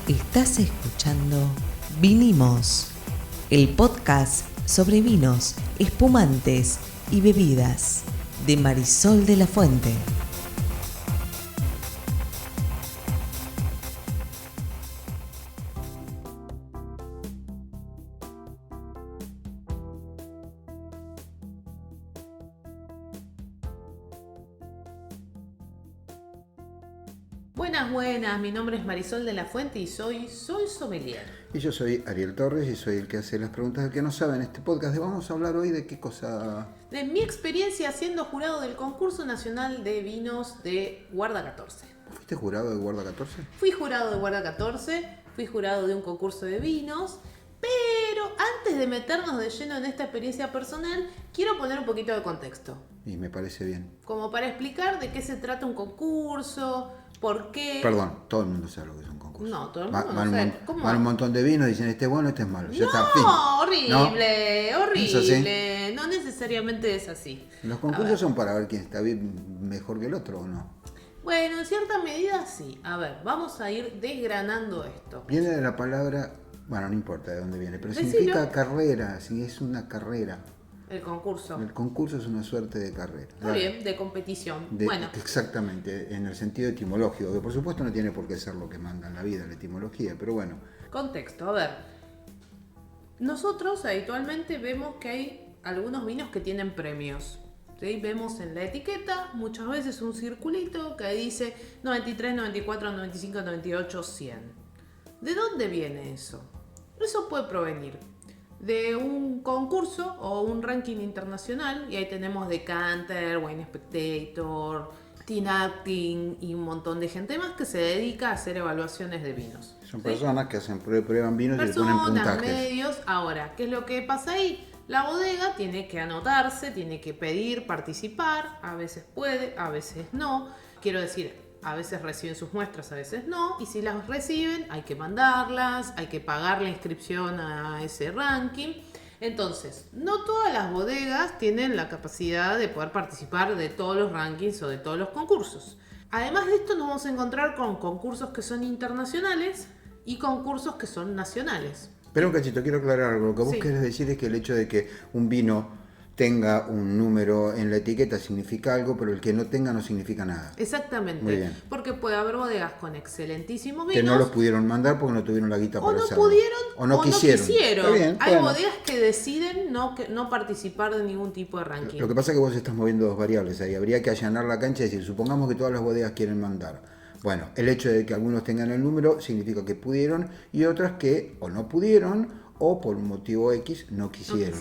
Estás escuchando Vinimos, el podcast sobre vinos, espumantes y bebidas de Marisol de la Fuente. Buenas, mi nombre es Marisol de la Fuente y soy sommelier. Y yo soy Ariel Torres y soy el que hace las preguntas del que no sabe en este podcast. Vamos a hablar hoy de qué cosa. De mi experiencia siendo jurado del Concurso Nacional de Vinos de Guarda 14. ¿Fuiste jurado de Guarda 14? Fui jurado de Guarda 14, fui jurado de un concurso de vinos, pero antes de meternos de lleno en esta experiencia personal, quiero poner un poquito de contexto. Y me parece bien. Como para explicar de qué se trata un concurso, por qué... Perdón, todo el mundo sabe lo que es un concurso. No, todo el mundo no sabe. ¿Cómo? Van un montón de vinos y dicen este es bueno, este es malo. Ya está, fin. Horrible, ¿No? horrible. ¿Es así? No necesariamente es así. Los concursos son para ver quién está bien, mejor que el otro o no. Bueno, en cierta medida sí. A ver, vamos a ir desgranando esto. Viene de la palabra, bueno, no importa de dónde viene, pero Decilo. significa carrera, si es una carrera. El concurso. El concurso es una suerte de carrera. Muy bien, de competición. Bueno, Exactamente, en el sentido etimológico, que por supuesto no tiene por qué ser lo que manda en la vida, la etimología, pero bueno. contexto. A ver, nosotros habitualmente vemos que hay algunos vinos que tienen premios. ¿Sí? Vemos en la etiqueta muchas veces un circulito que dice 93, 94, 95, 98, 100. ¿De dónde viene eso? Eso puede provenir de un concurso o un ranking internacional, y ahí tenemos Decanter, Wine Spectator, Tinactin y un montón de gente más que se dedica a hacer evaluaciones de vinos. Son ¿sí? personas que prueban vinos y le ponen Personas, puntajes. medios. Ahora, ¿qué es lo que pasa ahí? La bodega tiene que anotarse, tiene que pedir participar, a veces puede, a veces no. Quiero decir, a veces reciben sus muestras, a veces no, y si las reciben hay que mandarlas, hay que pagar la inscripción a ese ranking. Entonces, no todas las bodegas tienen la capacidad de poder participar de todos los rankings o de todos los concursos. Además de esto, nos vamos a encontrar con concursos que son internacionales y concursos que son nacionales. Pero un cachito, quiero aclarar algo. Lo que vos Sí. querés decir es que el hecho de que un vino tenga un número en la etiqueta significa algo, pero el que no tenga no significa nada. Exactamente. Muy bien. Porque puede haber bodegas con excelentísimos vinos. Que no los pudieron mandar porque no tuvieron la guita o para no hacerlo. pudieron O no quisieron. Está bien, Hay bueno. bodegas que deciden no participar de ningún tipo de ranking. Lo que pasa es que vos estás moviendo dos variables ahí. Habría que allanar la cancha y decir, supongamos que todas las bodegas quieren mandar. Bueno, el hecho de que algunos tengan el número significa que pudieron y otras que o no pudieron o por un motivo X no quisieron.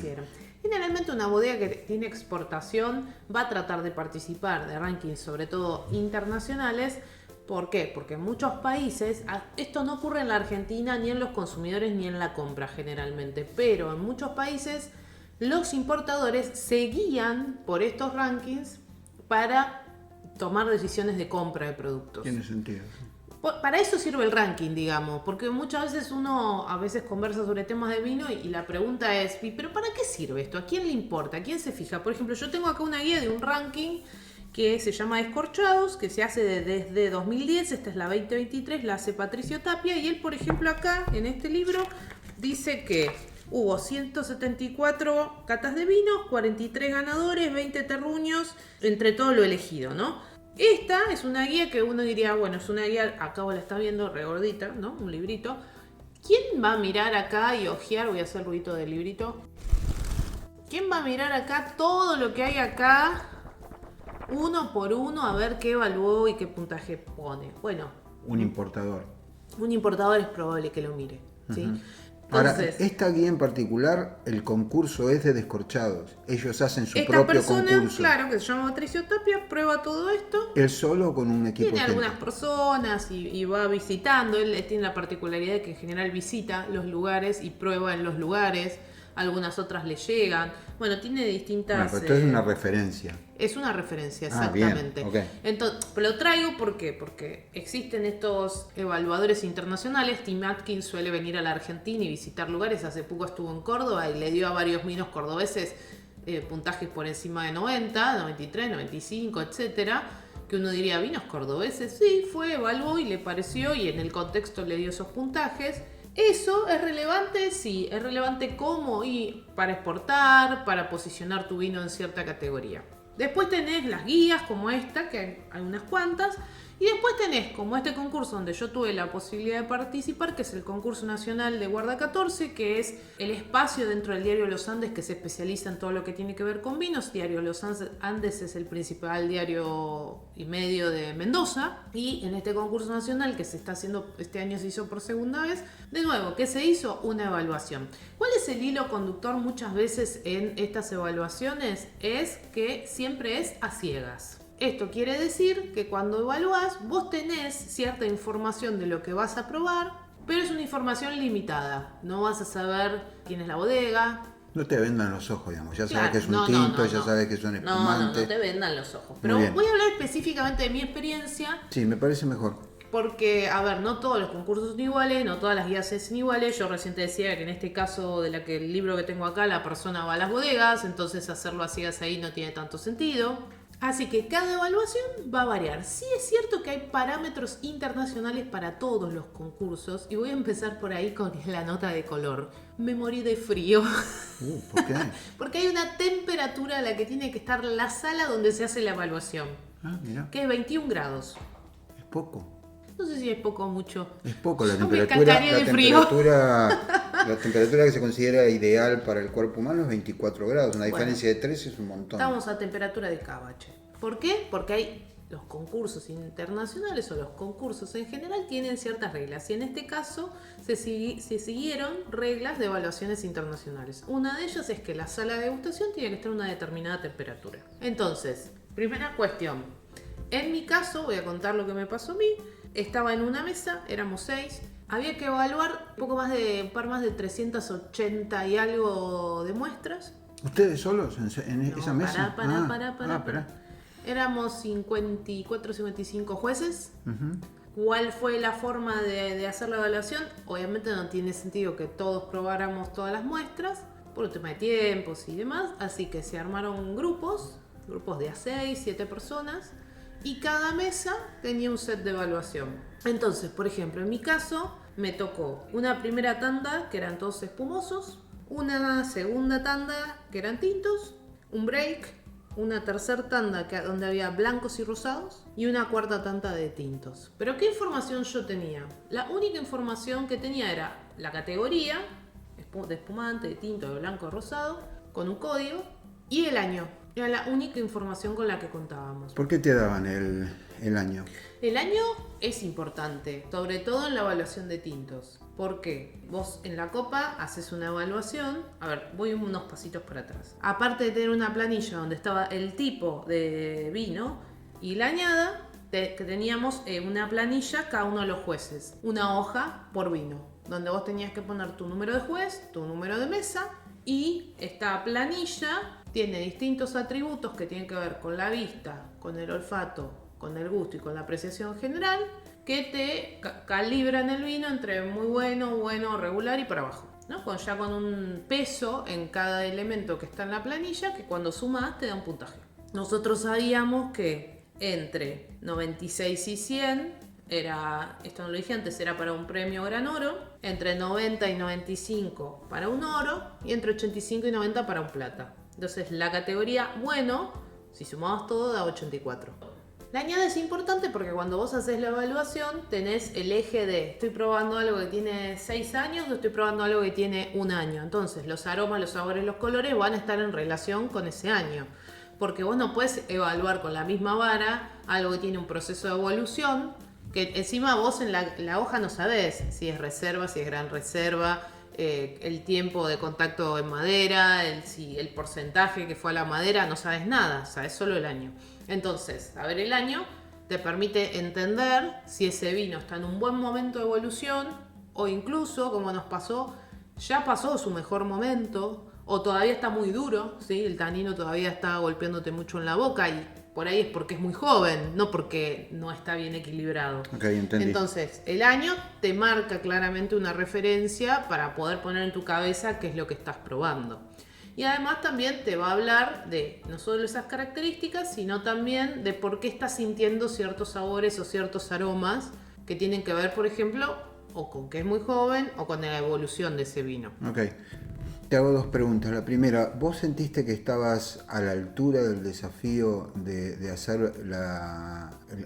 Generalmente una bodega que tiene exportación va a tratar de participar de rankings, sobre todo internacionales. ¿Por qué? Porque en muchos países, esto no ocurre en la Argentina ni en los consumidores ni en la compra generalmente, pero en muchos países los importadores se guían por estos rankings para tomar decisiones de compra de productos. Tiene sentido. Para eso sirve el ranking, digamos, porque muchas veces uno a veces conversa sobre temas de vino y la pregunta es, ¿pero para qué sirve esto? ¿A quién le importa? ¿A quién se fija? Por ejemplo, yo tengo acá una guía de un ranking que se llama Descorchados, que se hace desde 2010, esta es la 2023, la hace Patricio Tapia, y él, por ejemplo, acá en este libro dice que hubo 174 catas de vinos, 43 ganadores, 20 terruños, entre todo lo elegido, ¿no? Esta es una guía que uno diría, bueno, es una guía, acá vos la estás viendo, regordita, ¿no? Un librito. ¿Quién va a mirar acá y ojear? Voy a hacer ruidito del librito. ¿Quién va a mirar acá todo lo que hay acá, uno por uno, a ver qué evaluó y qué puntaje pone? Bueno, Un importador. un importador es probable que lo mire, ¿sí? Ujú. Entonces, Ahora, esta guía en particular, el concurso es de Descorchados. Ellos hacen su esta propio persona, concurso. claro, que se llama Patricio Tapia, prueba todo esto. ¿Él solo o con un equipo? Tiene técnico? algunas personas y va visitando. Él tiene la particularidad de que en general visita los lugares y prueba en los lugares. Algunas otras le llegan. Bueno, tiene distintas... Bueno, pero esto es una referencia. Es una referencia, Ah, bien, exactamente. ok. Entonces, lo traigo porque existen estos evaluadores internacionales. Tim Atkins suele venir a la Argentina y visitar lugares. Hace poco estuvo en Córdoba y le dio a varios vinos cordobeses puntajes por encima de 90, 93, 95, etcétera. que uno diría, vinos cordobeses, sí, fue, evaluó y le pareció y en el contexto le dio esos puntajes. ¿Eso es relevante? Sí, es relevante como y para exportar, para posicionar tu vino en cierta categoría. Después tenés las guías como esta, que hay unas cuantas, y después tenés como este concurso donde yo tuve la posibilidad de participar, que es el concurso nacional de Guarda 14, que es el espacio dentro del Diario Los Andes que se especializa en todo lo que tiene que ver con vinos. Diario Los Andes es el principal diario y medio de Mendoza, y en este concurso nacional que se está haciendo, este año se hizo por segunda vez, de nuevo, ¿qué se hizo? Una evaluación. ¿Cuál es el hilo conductor muchas veces en estas evaluaciones? Es que siempre es a ciegas. Esto quiere decir que cuando evaluás, vos tenés cierta información de lo que vas a probar, pero es una información limitada. No vas a saber quién es la bodega. No te vendan los ojos, digamos. Ya Claro, sabes que es un tinto, ya sabes que es un espumante. No te vendan los ojos. Pero Muy bien. voy a hablar específicamente de mi experiencia. Sí, me parece mejor. Porque, a ver, no todos los concursos son iguales, no todas las guías son iguales. Yo recién te decía que en este caso de el libro que tengo acá, la persona va a las bodegas, entonces hacerlo a ciegas ahí no tiene tanto sentido. Así que cada evaluación va a variar. Sí es cierto que hay parámetros internacionales para todos los concursos y voy a empezar por ahí con la nota de color. Me morí de frío. ¿Por qué? Porque hay una temperatura a la que tiene que estar la sala donde se hace la evaluación, Ah, mira, que es 21 grados. es poco. No sé si es poco o mucho. Es poco la Yo me temperatura. cagaría de frío. La temperatura que se considera ideal para el cuerpo humano es 24 grados. Una diferencia de 3 es un montón. Estamos a temperatura de cabache. ¿Por qué? Porque hay los concursos internacionales o los concursos en general tienen ciertas reglas. Y en este caso se siguieron reglas de evaluaciones internacionales. Una de ellas es que la sala de degustación tiene que estar a una determinada temperatura. Entonces, primera cuestión. En mi caso, voy a contar lo que me pasó a mí. Estaba en una mesa, éramos 6. Había que evaluar un par más de 380 y algo de muestras. ¿Ustedes solos en No, esa mesa? Pará. Éramos 54, 55 jueces. Uh-huh. ¿Cuál fue la forma de hacer la evaluación? Obviamente no tiene sentido que todos probáramos todas las muestras, por un tema de tiempos y demás. Así que se armaron grupos de a 6, 7 personas. Y cada mesa tenía un set de evaluación. Entonces, por ejemplo, en mi caso me tocó una primera tanda que eran todos espumosos, una segunda tanda que eran tintos, un break, una tercera tanda donde había blancos y rosados y una cuarta tanda de tintos. ¿Pero qué información yo tenía? La única información que tenía era la categoría de espumante, de tinto, de blanco, de rosado, con un código y el año. Era la única información con la que contábamos. ¿Por qué te daban el año? El año es importante, sobre todo en la evaluación de tintos. ¿Por qué? Vos en la copa haces una evaluación. A ver, voy unos pasitos para atrás. Aparte de tener una planilla donde estaba el tipo de vino y la añada, que teníamos una planilla cada uno de los jueces. Una hoja por vino, donde vos tenías que poner tu número de juez, tu número de mesa, y esta planilla tiene distintos atributos que tienen que ver con la vista, con el olfato, con el gusto y con la apreciación general, que te calibran el vino entre muy bueno, regular y para abajo, ¿no? Ya con un peso en cada elemento que está en la planilla, que cuando sumas te da un puntaje. Nosotros sabíamos que entre 96 y 100 esto no lo dije antes, era para un premio gran oro, entre 90 y 95 para un oro y entre 85 y 90 para un plata. Entonces la categoría bueno, si sumamos todo, da 84. La añada es importante porque cuando vos haces la evaluación tenés el eje de estoy probando algo que tiene 6 años o estoy probando algo que tiene 1 año. Entonces los aromas, los sabores, los colores van a estar en relación con ese año. Porque vos no puedes evaluar con la misma vara algo que tiene un proceso de evolución, que encima vos en la hoja no sabés si es reserva, si es gran reserva, el tiempo de contacto en madera, el porcentaje que fue a la madera, no sabes nada, sabes solo el año. Entonces, saber el año te permite entender si ese vino está en un buen momento de evolución o incluso, como nos pasó, ya pasó su mejor momento o todavía está muy duro, ¿sí? El tanino todavía está golpeándote mucho en la boca y por ahí es porque es muy joven, no porque no está bien equilibrado. Ok, entendí. Entonces, el año te marca claramente una referencia para poder poner en tu cabeza qué es lo que estás probando. Y además también te va a hablar de no solo esas características, sino también de por qué estás sintiendo ciertos sabores o ciertos aromas que tienen que ver, por ejemplo, o con que es muy joven o con la evolución de ese vino. Ok. Te hago dos preguntas. La primera, ¿vos sentiste que estabas a la altura del desafío de hacer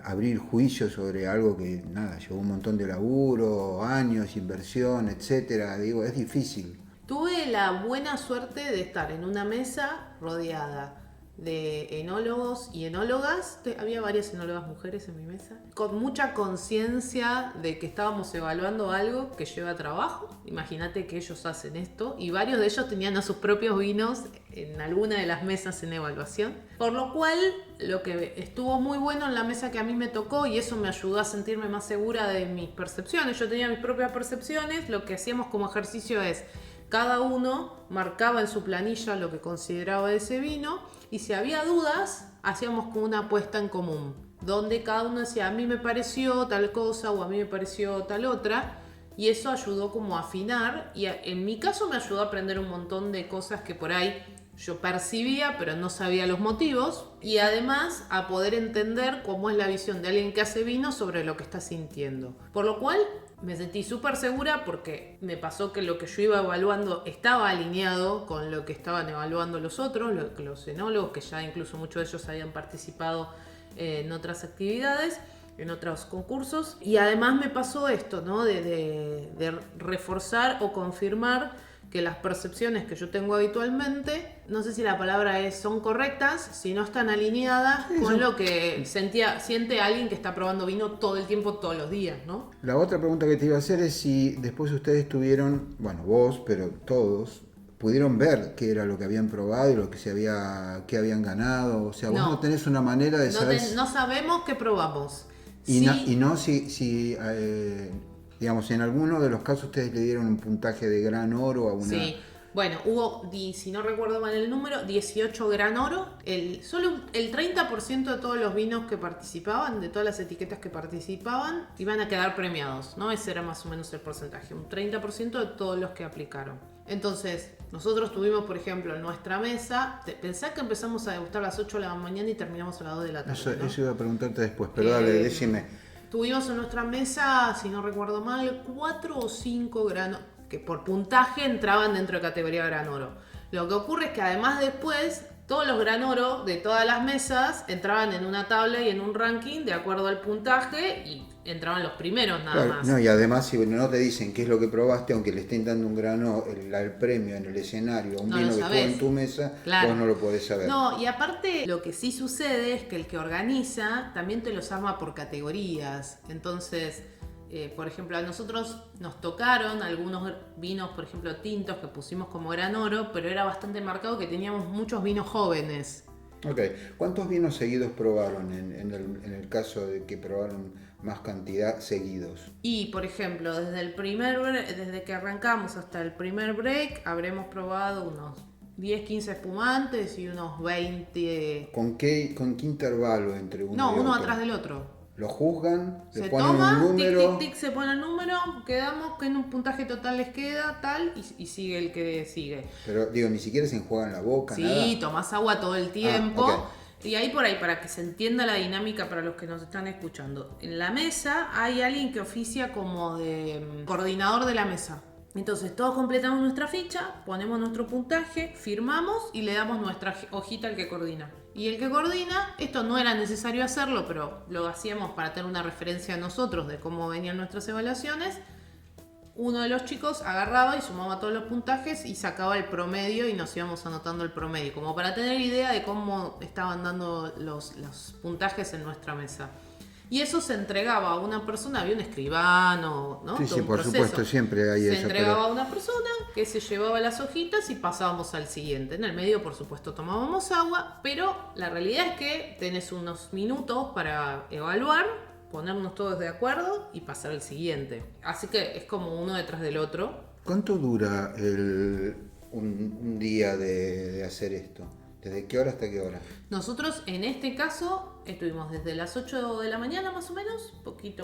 abrir juicio sobre algo que, nada, llevó un montón de laburo, años, inversión, etcétera? Digo, es difícil. Tuve la buena suerte de estar en una mesa rodeada de enólogos y enólogas. Había varias enólogas mujeres en mi mesa, con mucha conciencia de que estábamos evaluando algo que lleva trabajo. Imagínate que ellos hacen esto y varios de ellos tenían a sus propios vinos en alguna de las mesas en evaluación, por lo cual lo que estuvo muy bueno en la mesa que a mí me tocó, y eso me ayudó a sentirme más segura de mis percepciones. Yo tenía mis propias percepciones. Lo que hacíamos como ejercicio es cada uno marcaba en su planilla lo que consideraba de ese vino, y si había dudas, hacíamos como una apuesta en común, donde cada uno decía, a mí me pareció tal cosa o a mí me pareció tal otra, y eso ayudó como a afinar, y en mi caso me ayudó a aprender un montón de cosas que por ahí yo percibía, pero no sabía los motivos, y además a poder entender cómo es la visión de alguien que hace vino sobre lo que está sintiendo. Por lo cual me sentí súper segura, porque me pasó que lo que yo iba evaluando estaba alineado con lo que estaban evaluando los otros, los enólogos, que ya incluso muchos de ellos habían participado en otras actividades, en otros concursos. Y además me pasó esto, ¿no? de reforzar o confirmar que las percepciones que yo tengo habitualmente, no sé si la palabra son correctas, si no están alineadas con lo que siente alguien que está probando vino todo el tiempo, todos los días, ¿no? La otra pregunta que te iba a hacer es si después ustedes tuvieron, bueno, vos, pero todos, pudieron ver qué era lo que habían probado y lo que qué habían ganado. O sea, vos no tenés una manera de saber. No sabemos qué probamos. Digamos, en alguno de los casos ustedes le dieron un puntaje de gran oro a una... Sí, bueno, hubo, si no recuerdo mal el número, 18 gran oro. Solo el 30% de todos los vinos que participaban, de todas las etiquetas que participaban, iban a quedar premiados, ¿no? Ese era más o menos el porcentaje, un 30% de todos los que aplicaron. Entonces, nosotros tuvimos, por ejemplo, en nuestra mesa, pensá que empezamos a degustar a las 8 de la mañana y terminamos a las 2 de la tarde, ¿no? Eso iba a preguntarte después, pero dale, decime. Tuvimos en nuestra mesa, si no recuerdo mal, 4 o 5 granos que por puntaje entraban dentro de categoría gran oro. Lo que ocurre es que además después todos los gran oro de todas las mesas entraban en una tabla y en un ranking de acuerdo al puntaje, y entraban los primeros nada más. No, y además si no te dicen qué es lo que probaste, aunque le estén dando un grano, el premio en el escenario, un vino que estuvo en tu mesa, claro, vos no lo podés saber. No, y aparte lo que sí sucede es que el que organiza también te los arma por categorías. Entonces, por ejemplo, a nosotros nos tocaron algunos vinos, por ejemplo, tintos que pusimos como gran oro, pero era bastante marcado que teníamos muchos vinos jóvenes. Ok, ¿cuántos vinos seguidos probaron en el caso de que probaron más cantidad seguidos? Y, por ejemplo, desde que arrancamos hasta el primer break, habremos probado unos 10, 15 espumantes y unos 20... ¿Con qué intervalo entre uno y otro? No, uno atrás del otro. ¿Lo juzgan? Se toma, un número, tic, se pone el número, quedamos que en un puntaje total les queda tal, y sigue el que sigue. Pero digo, ni siquiera se enjuagan la boca, sí, nada. Sí, tomás agua todo el tiempo. Okay. Y ahí por ahí, para que se entienda la dinámica para los que nos están escuchando. En la mesa hay alguien que oficia como de coordinador de la mesa. Entonces todos completamos nuestra ficha, ponemos nuestro puntaje, firmamos y le damos nuestra hojita al que coordina. Y el que coordina, esto no era necesario hacerlo, pero lo hacíamos para tener una referencia a nosotros de cómo venían nuestras evaluaciones. Uno de los chicos agarraba y sumaba todos los puntajes y sacaba el promedio, y nos íbamos anotando el promedio, como para tener idea de cómo estaban dando los puntajes en nuestra mesa. Y eso se entregaba a una persona, había un escribano, ¿no? Sí, por supuesto, siempre hay eso. Se entregaba a una persona que se llevaba las hojitas y pasábamos al siguiente. En el medio, por supuesto, tomábamos agua, pero la realidad es que tenés unos minutos para evaluar, ponernos todos de acuerdo y pasar al siguiente. Así que es como uno detrás del otro. ¿Cuánto dura un día de hacer esto? ¿Desde qué hora hasta qué hora? Nosotros en este caso estuvimos desde las 8 de la mañana más o menos,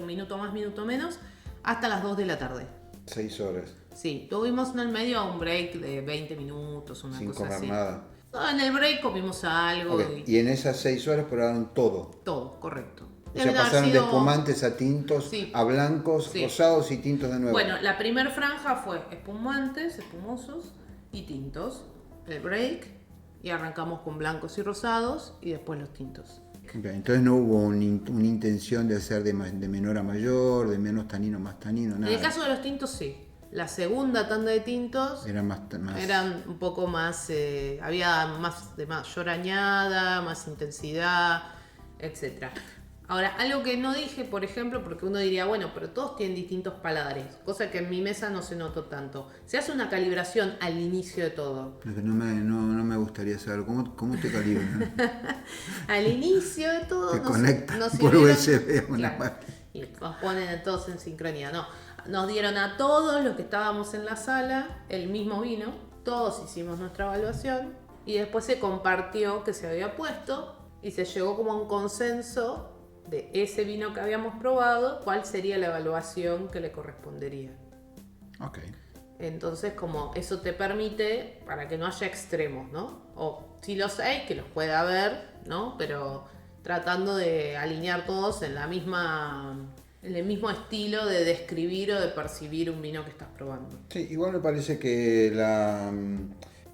minuto más, minuto menos, hasta las 2 de la tarde. 6 horas. Sí, tuvimos en el medio un break de 20 minutos, una Sin cosa comer así. nada. No, en el break comimos algo Ok, y en esas 6 horas probaron todo. todo, correcto. O sea, Deben haber pasaron de sido- espumantes a tintos, Sí. a blancos, Sí. rosados y tintos de nuevo. Bueno, la primer franja fue espumantes, espumosos y tintos. El break y arrancamos con blancos y rosados y después los tintos. Ok, entonces no hubo una intención de hacer de menor a mayor, de menos tanino más tanino, nada. En el caso de los tintos sí. La segunda tanda de tintos Era más... eran un poco más, había más de mayor añada, más intensidad, etc. Ahora, algo que no dije, por ejemplo, porque uno diría, bueno, pero todos tienen distintos paladares, cosa que en mi mesa no se notó tanto. Se hace una calibración al inicio de todo. Lo que no me gustaría saber, ¿cómo te calibran? Al inicio de todo Te nos conectan por sirvieron- USB a una Claro, máquina. y nos ponen a todos en sincronía. No, nos dieron a todos los que estábamos en la sala el mismo vino, todos hicimos nuestra evaluación y después se compartió que se había puesto y se llegó como a un consenso de ese vino que habíamos probado, cuál sería la evaluación que le correspondería. Ok. Entonces, como eso te permite para que no haya extremos, ¿no? O si los hay, que los pueda haber, ¿no? Pero tratando de alinear todos en el mismo estilo de describir o de percibir un vino que estás probando. Sí, igual me parece que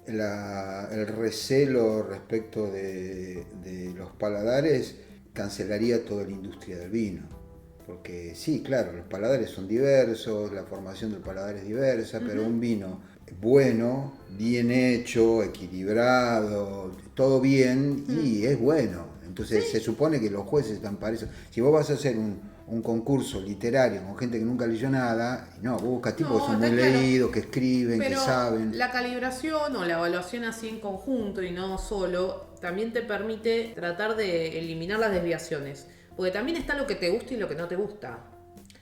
el recelo respecto de los paladares cancelaría toda la industria del vino. Porque sí, claro, los paladares son diversos, la formación del paladar es diversa, pero un vino bueno, bien hecho, equilibrado, todo bien y es bueno. Entonces se supone que los jueces están para eso. Si vos vas a hacer un concurso literario con gente que nunca leyó nada, no, vos buscas tipos que son muy está claro. leídos, que escriben, Pero que saben. la calibración o la evaluación así en conjunto y no solo, también te permite tratar de eliminar las desviaciones. Porque también está lo que te gusta y lo que no te gusta.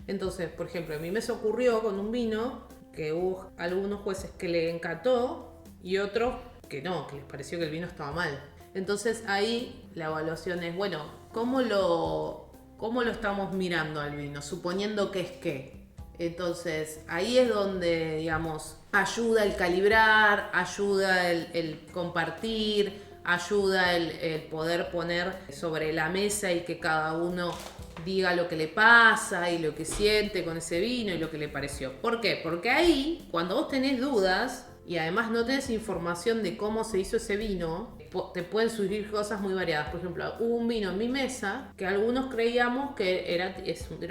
Entonces, por ejemplo, a mí me ocurrió con un vino que hubo algunos jueces que le encantó y otros que no, que les pareció que el vino estaba mal. Entonces ahí la evaluación es, bueno, ¿cómo lo estamos mirando al vino? Suponiendo que es qué. Entonces ahí es donde, digamos, ayuda el calibrar, ayuda el compartir, ayuda el poder poner sobre la mesa y que cada uno diga lo que le pasa y lo que siente con ese vino y lo que le pareció. ¿Por qué? Porque ahí, cuando vos tenés dudas y además no tenés información de cómo se hizo ese vino, te pueden surgir cosas muy variadas. Por ejemplo, hubo un vino en mi mesa que algunos creíamos que era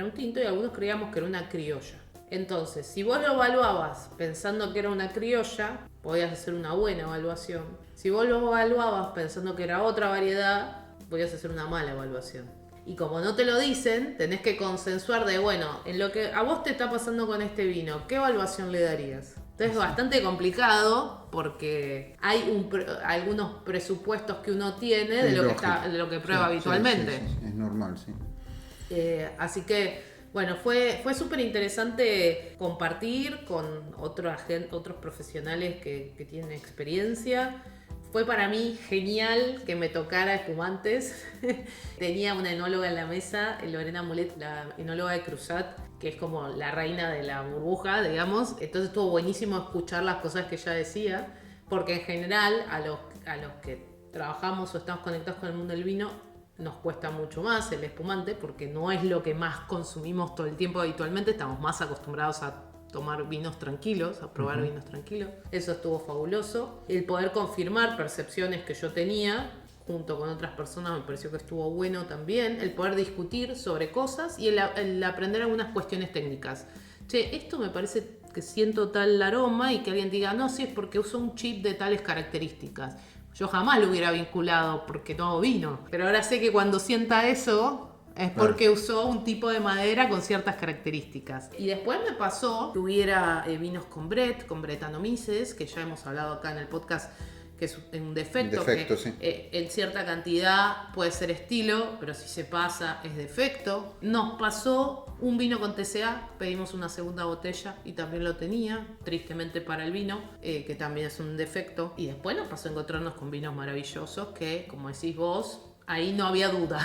un tinto y algunos creíamos que era una criolla. Entonces, si vos lo evaluabas pensando que era una criolla, podías hacer una buena evaluación. Si vos lo evaluabas pensando que era otra variedad, podías hacer una mala evaluación. Y como no te lo dicen, tenés que consensuar de, bueno, en lo que a vos te está pasando con este vino, ¿qué evaluación le darías? Entonces es bastante complicado porque hay algunos presupuestos que uno tiene de lo que prueba habitualmente. Sí, es normal, sí. Así que, bueno, fue súper interesante compartir con otros profesionales que tienen experiencia. Fue para mí genial que me tocara espumantes. Tenía una enóloga en la mesa, Lorena Mulet, la enóloga de Cruzat, que es como la reina de la burbuja, digamos. Entonces estuvo buenísimo escuchar las cosas que ella decía, porque en general a los que trabajamos o estamos conectados con el mundo del vino, nos cuesta mucho más el espumante, porque no es lo que más consumimos todo el tiempo habitualmente. Estamos más acostumbrados a tomar vinos tranquilos, a probar vinos tranquilos. Eso estuvo fabuloso. El poder confirmar percepciones que yo tenía junto con otras personas me pareció que estuvo bueno también. El poder discutir sobre cosas y el aprender algunas cuestiones técnicas. Che, esto me parece que siento tal aroma y que alguien diga, no, sí, es porque usó un chip de tales características. Yo jamás lo hubiera vinculado porque no hago vino. Pero ahora sé que cuando sienta eso es porque usó un tipo de madera con ciertas características. Y después me pasó que hubiera vinos con Brettanomyces, que ya hemos hablado acá en el podcast, que es un defecto que sí. En cierta cantidad puede ser estilo, pero si se pasa es defecto. Nos pasó un vino con TCA, pedimos una segunda botella y también lo tenía, tristemente para el vino, que también es un defecto. Y después nos pasó encontrarnos con vinos maravillosos que, como decís vos, ahí no había duda.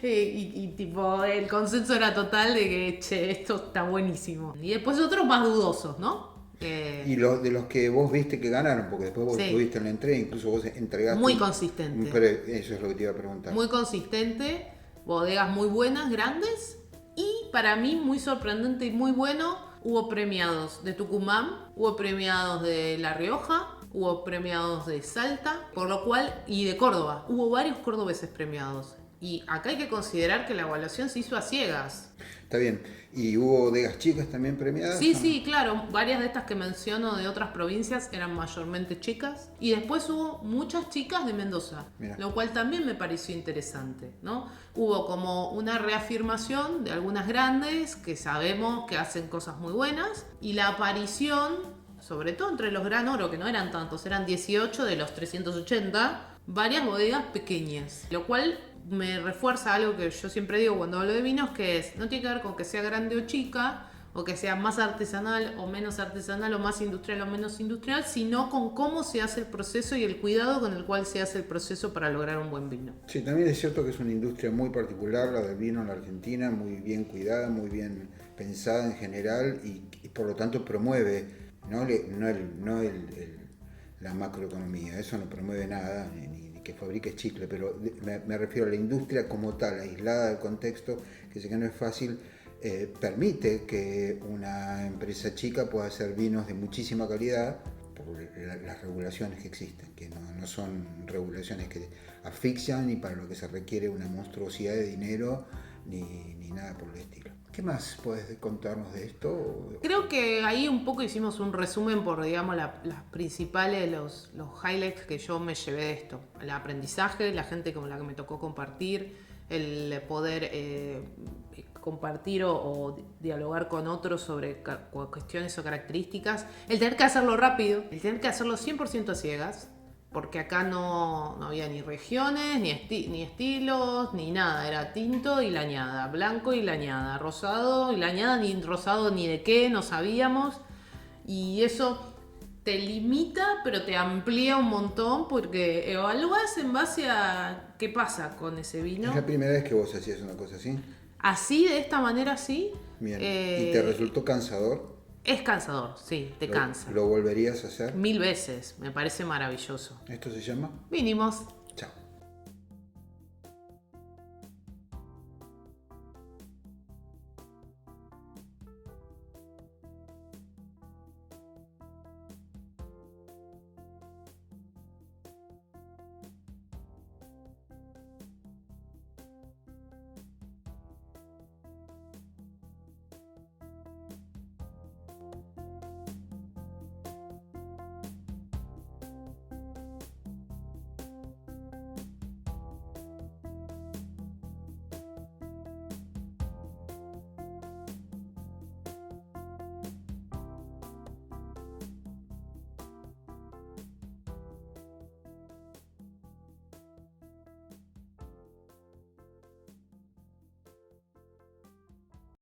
y tipo el consenso era total de que, che, esto está buenísimo. Y después otros más dudosos, ¿no? Y de los que vos viste que ganaron, porque después vos Sí. estuviste en la entrega, incluso vos entregaste. Muy consistente. Pero eso es lo que te iba a preguntar. Muy consistente, bodegas muy buenas, grandes. Y para mí, muy sorprendente y muy bueno, hubo premiados de Tucumán, hubo premiados de La Rioja, hubo premiados de Salta, por lo cual, y de Córdoba. Hubo varios cordobeses premiados. Y acá hay que considerar que la evaluación se hizo a ciegas. Está bien. ¿Y hubo bodegas chicas también premiadas? Sí, ¿o no? sí, claro. Varias de estas que menciono de otras provincias eran mayormente chicas. Y después hubo muchas chicas de Mendoza, Mirá. lo cual también me pareció interesante, ¿no? Hubo como una reafirmación de algunas grandes que sabemos que hacen cosas muy buenas. Y la aparición, sobre todo entre los Gran Oro, que no eran tantos, eran 18 de los 380, varias bodegas pequeñas. Lo cual me refuerza algo que yo siempre digo cuando hablo de vinos, que es, no tiene que ver con que sea grande o chica, o que sea más artesanal o menos artesanal, o más industrial o menos industrial, sino con cómo se hace el proceso y el cuidado con el cual se hace el proceso para lograr un buen vino. Sí, también es cierto que es una industria muy particular, la del vino en la Argentina, muy bien cuidada, muy bien pensada en general y por lo tanto promueve la macroeconomía, eso no promueve nada, ni que fabrique chicle, pero me refiero a la industria como tal, aislada del contexto, que sé que no es fácil, permite que una empresa chica pueda hacer vinos de muchísima calidad por las regulaciones que existen, que no son regulaciones que asfixian ni para lo que se requiere una monstruosidad de dinero ni nada por el estilo. ¿Qué más puedes contarnos de esto? Creo que ahí un poco hicimos un resumen por, digamos, las principales, los highlights que yo me llevé de esto. El aprendizaje, la gente con la que me tocó compartir, el poder compartir o dialogar con otros sobre cuestiones o características, el tener que hacerlo rápido, el tener que hacerlo 100% a ciegas, porque acá no había ni regiones, ni estilos, ni nada. Era tinto y la añada, blanco y la añada, rosado y la añada, ni rosado ni de qué, no sabíamos. Y eso te limita, pero te amplía un montón porque evalúas en base a qué pasa con ese vino. ¿Es la primera vez que vos hacías una cosa así? Así, de esta manera, sí. Bien. ¿Y te resultó cansador? Es cansador, sí, te cansa. ¿Lo volverías a hacer? 1000 veces, me parece maravilloso. ¿Esto se llama? Vinimos.